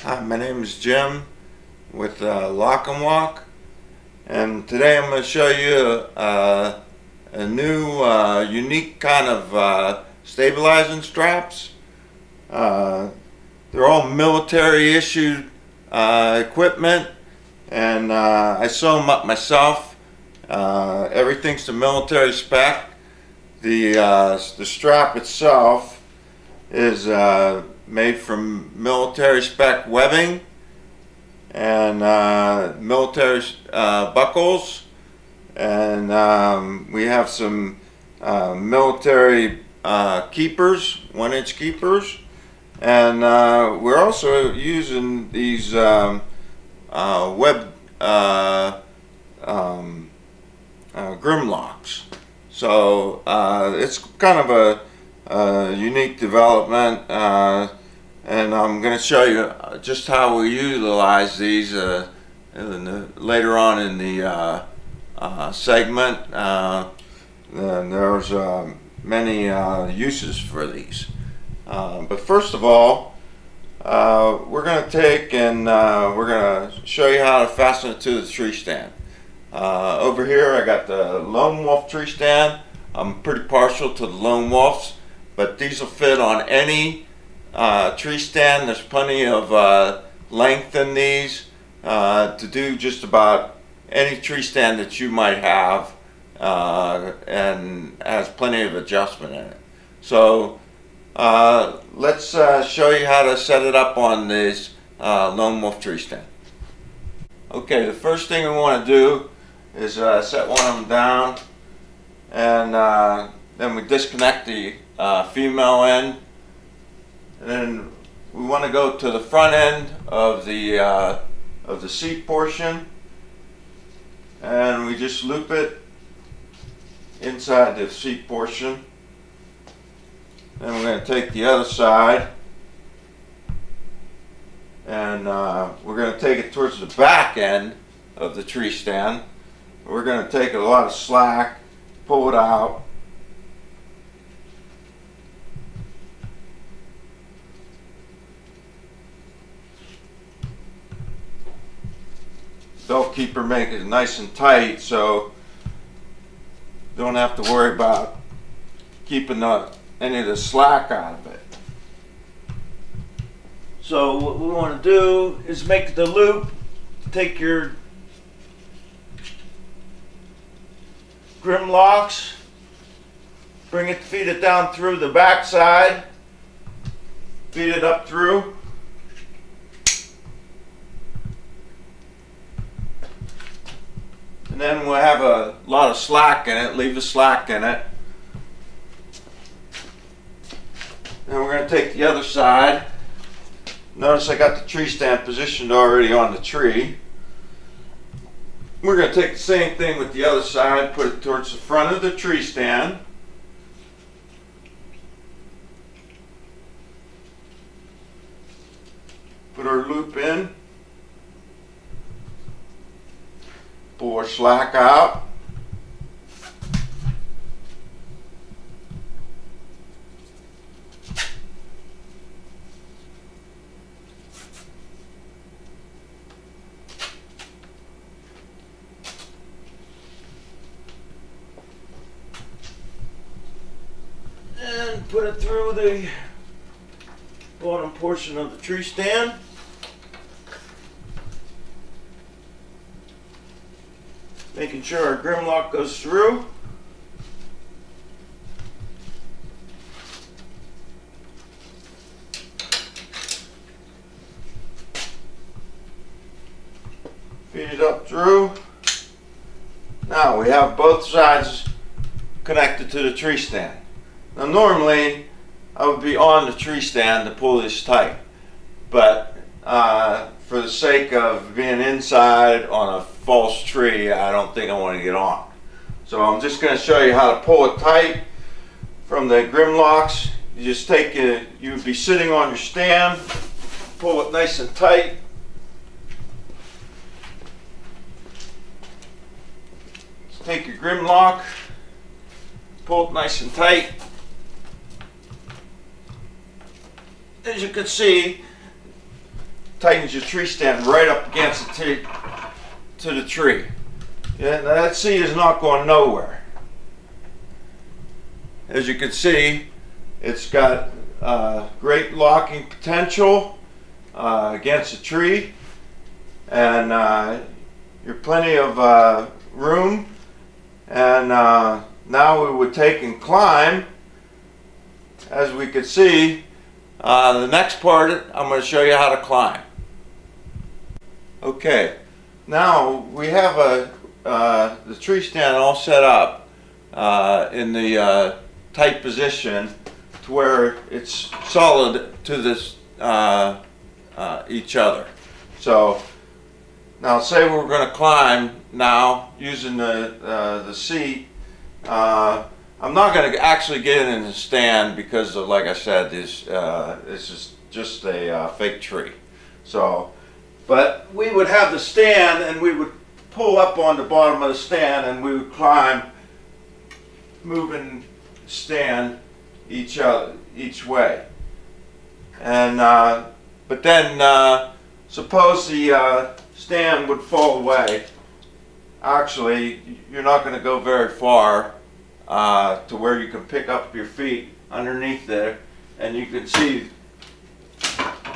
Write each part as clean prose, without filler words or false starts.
Hi, my name is Jim with Lock and Walk, and today I'm going to show you a new unique kind of stabilizing straps. They're all military issued equipment, and I sew them up myself. Everything's to military spec. The strap itself is made from military spec webbing and military buckles, and we have some military keepers, 1-inch keepers, and we're also using these web grim locks. So it's kind of a unique development, and I'm going to show you just how we utilize these later on in the segment. There's many uses for these, but first of all, we're going to take and we're going to show you how to fasten it to the tree stand. Over here I got the Lone Wolf tree stand. I'm pretty partial to the Lone Wolves, but these will fit on any tree stand. There's plenty of length in these to do just about any tree stand that you might have, and has plenty of adjustment in it. So let's show you how to set it up on this Lone Wolf tree stand. Okay, the first thing we want to do is set one of them down, and then we disconnect the female end, and then we want to go to the front end of the seat portion, and we just loop it inside the seat portion. Then we're going to take the other side, and we're going to take it towards the back end of the tree stand. We're going to take a lot of slack, pull it out, belt keeper, make it nice and tight so you don't have to worry about keeping any of the slack out of it. So what we want to do is make the loop. Take your grim locks, feed it down through the back side, feed it up through, and then we'll have a lot of slack in it. Leave the slack in it. Then we're going to take the other side. Notice I got the tree stand positioned already on the tree. We're going to take the same thing with the other side, put it towards the front of the tree stand. Put our loop in. Pull our slack out. And put it through the bottom portion of the tree stand. Making sure our grim lock goes through. Feed it up through. Now we have both sides connected to the tree stand. Now normally I would be on the tree stand to pull this tight, but for the sake of being inside on a false tree, I don't think I want to get on. So I'm just going to show you how to pull it tight from the grim locks. You just take it, you'd be sitting on your stand, pull it nice and tight. Just take your grim lock, pull it nice and tight. As you can see, tightens your tree stand right up against the tree. Yeah, that seat is not going nowhere. As you can see, it's got great locking potential against the tree, and you're plenty of room. And now we would take and climb. As we can see, the next part I'm going to show you how to climb. Okay, now we have the tree stand all set up in the tight position to where it's solid to this each other. So now say we're going to climb now using the seat. I'm not going to actually get in the stand because of, like I said, this is just a fake tree. So, but we would have the stand and we would pull up on the bottom of the stand and we would climb, moving the stand each way. And but then suppose the stand would fall away. Actually, you're not going to go very far to where you can pick up your feet underneath there, and you can see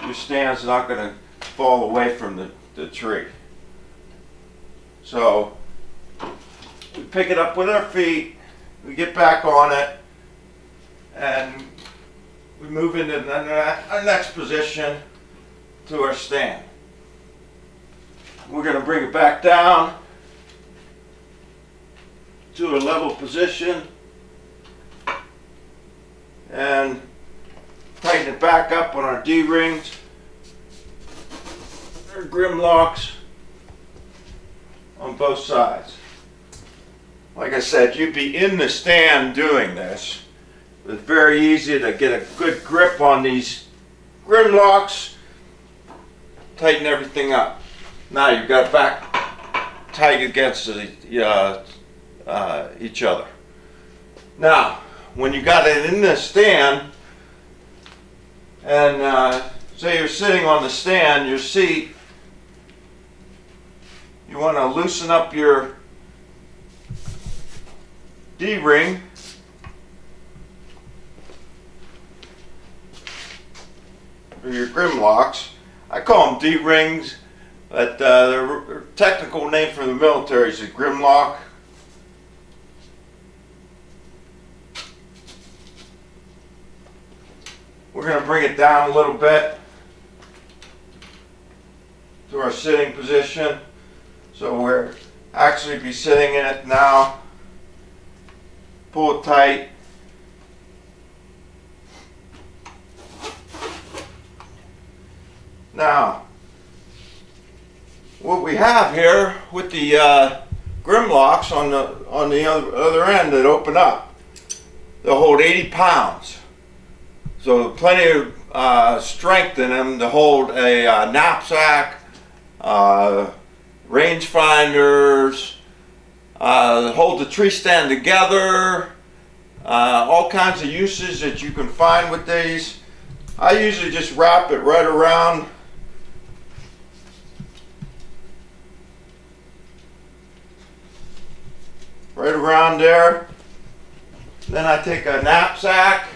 your stand's not going to fall away from the tree. So we pick it up with our feet, we get back on it, and we move into our next position to our stand. We're going to bring it back down to a level position and tighten it back up on our D-rings, our grim locks on both sides. Like I said, you'd be in the stand doing this. It's very easy to get a good grip on these grim locks, tighten everything up. Now you've got back tight against each other. Now, when you got it in the stand, and say you're sitting on the stand, your seat, you want to loosen up your D-ring. Or your grim locks. I call them D-rings, but their technical name for the military is a grim lock. We're going to bring it down a little bit to our sitting position. So we're actually be sitting in it now. Pull it tight. Now, what we have here with the grim locks on the other end that open up, they'll hold 80 pounds. So plenty of strength in them to hold a knapsack, range finders, hold the tree stand together, all kinds of uses that you can find with these. I usually just wrap it right around there. Then I take a knapsack,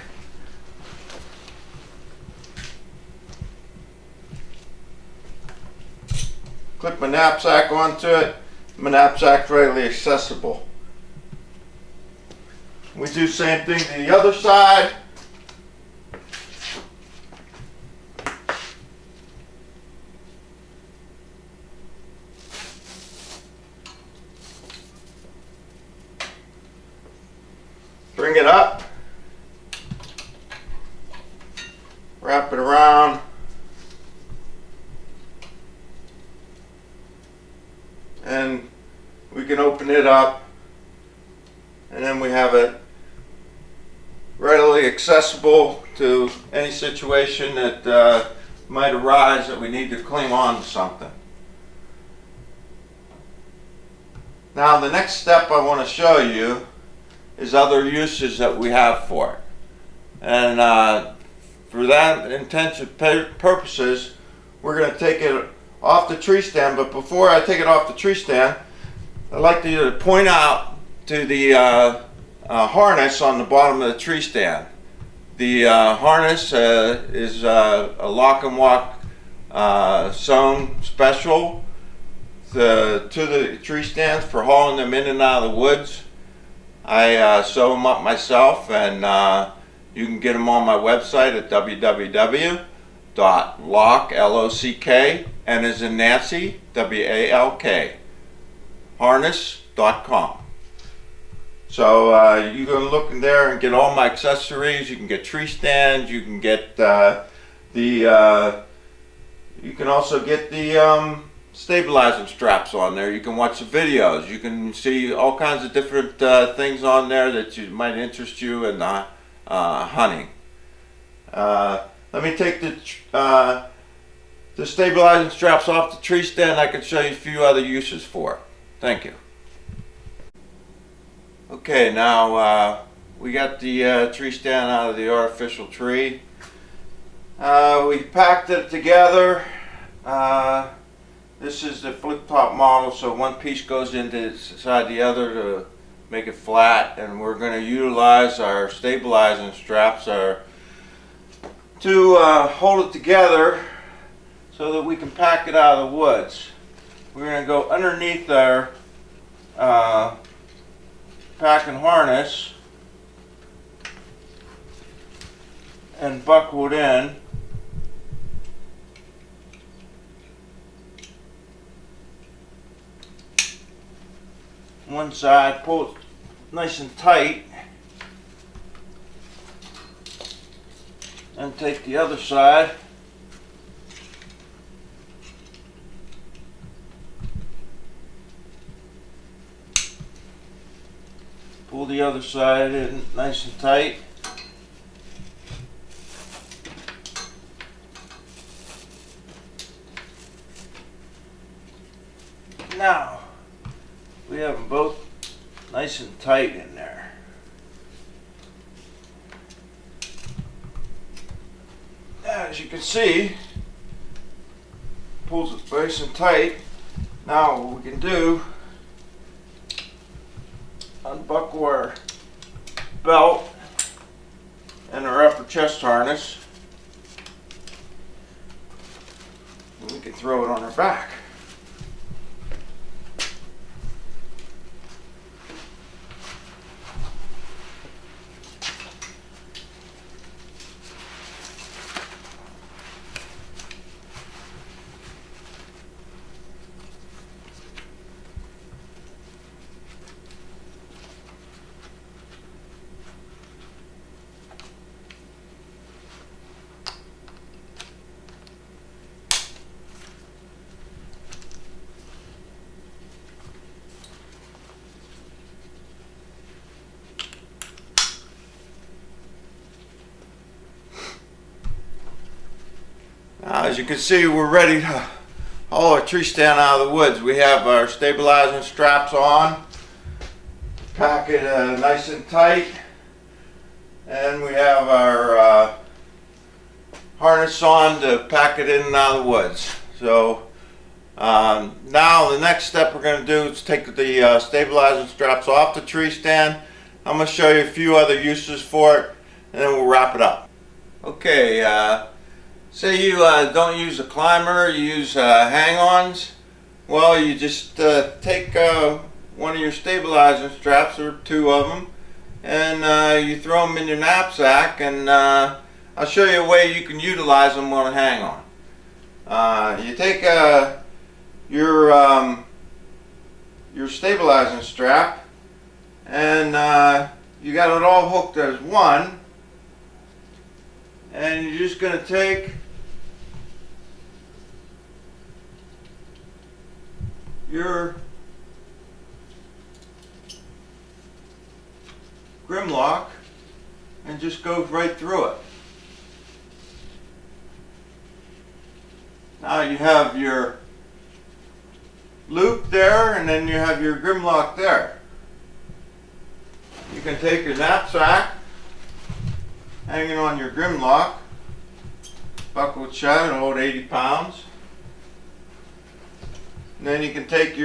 clip my knapsack onto it. My knapsack's readily accessible. We do the same thing to the other side. Bring it up, wrap it around, and we can open it up, and then we have it readily accessible to any situation that might arise that we need to cling on to something. Now the next step I want to show you is other uses that we have for it. And for that intensive purposes, we're going to take it off the tree stand. But before I take it off the tree stand, I'd like to point out to the harness on the bottom of the tree stand. The harness is a lock and walk sewn special to the tree stands for hauling them in and out of the woods. I sew them up myself, and you can get them on my website at www.lock, L-O-C-K, N as in Nancy, W-A-L-K, harness.com. So you can look in there and get all my accessories. You can get tree stands. You can get you can also get the stabilizing straps on there. You can watch the videos. You can see all kinds of different things on there that might interest you in hunting. Let me take the stabilizing straps off the tree stand. I can show you a few other uses for it. Thank you. Okay, now we got the tree stand out of the artificial tree. We packed it together. This is the flip-top model, so one piece goes inside the other to make it flat, and we're going to utilize our stabilizing straps to hold it together so that we can pack it out of the woods. We're going to go underneath our packing harness and buckle it in. One side, pull it nice and tight, and take the other side. Pull the other side in nice and tight. Now, we have them both nice and tight in there. Now, as you can see, pulls it nice and tight. Now what we can do, unbuckle our belt and our upper chest harness, and we can throw it on our back. Now, as you can see, we're ready to haul our tree stand out of the woods. We have our stabilizing straps on, pack it nice and tight, and we have our harness on to pack it in and out of the woods. So now the next step we're going to do is take the stabilizing straps off the tree stand. I'm going to show you a few other uses for it, and then we'll wrap it up. Okay. Say you don't use a climber, you use hang-ons. Well, you just take one of your stabilizing straps, or two of them, and you throw them in your knapsack, and I'll show you a way you can utilize them on a hang-on. You take your stabilizing strap, and you got it all hooked as one, and you're just going to take your Grimlock and just go right through it. Now you have your loop there, and then you have your Grimlock there. You can take your knapsack hanging on your Grimlock, buckle it shut and hold 80 pounds. And then you can take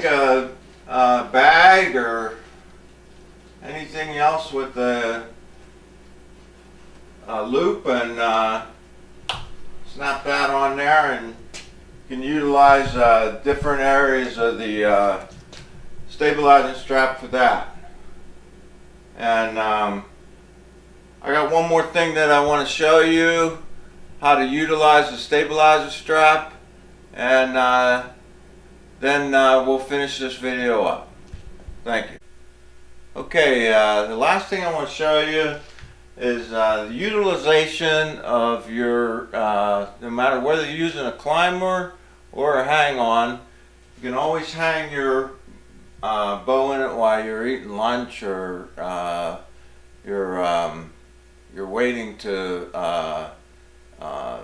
a bag or anything else with a loop and snap that on there, and you can utilize different areas of the stabilizing strap for that. And I got one more thing that I want to show you, how to utilize the stabilizer strap, and then we'll finish this video up. Thank you. Okay, the last thing I want to show you is the utilization of your, no matter whether you're using a climber or a hang-on, you can always hang your bow in it while you're eating lunch, or you're waiting to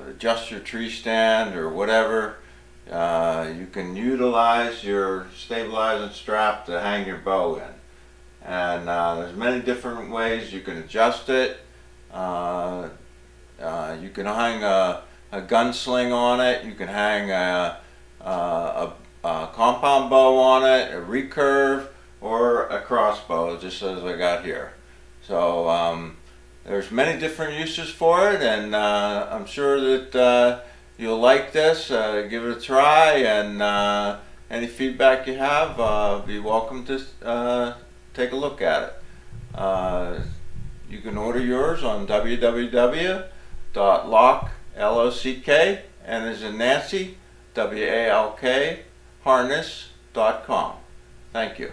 adjust your tree stand or whatever. You can utilize your stabilizing strap to hang your bow in. And there's many different ways you can adjust it. You can hang a gunsling on it. You can hang a compound bow on it, a recurve, or a crossbow, just as I got here. So there's many different uses for it, and I'm sure that you'll like this. Give it a try, and any feedback you have, be welcome to take a look at it. You can order yours on www.lock, L-O-C-K, and as in Nancy, W-A-L-K, harness.com. Thank you.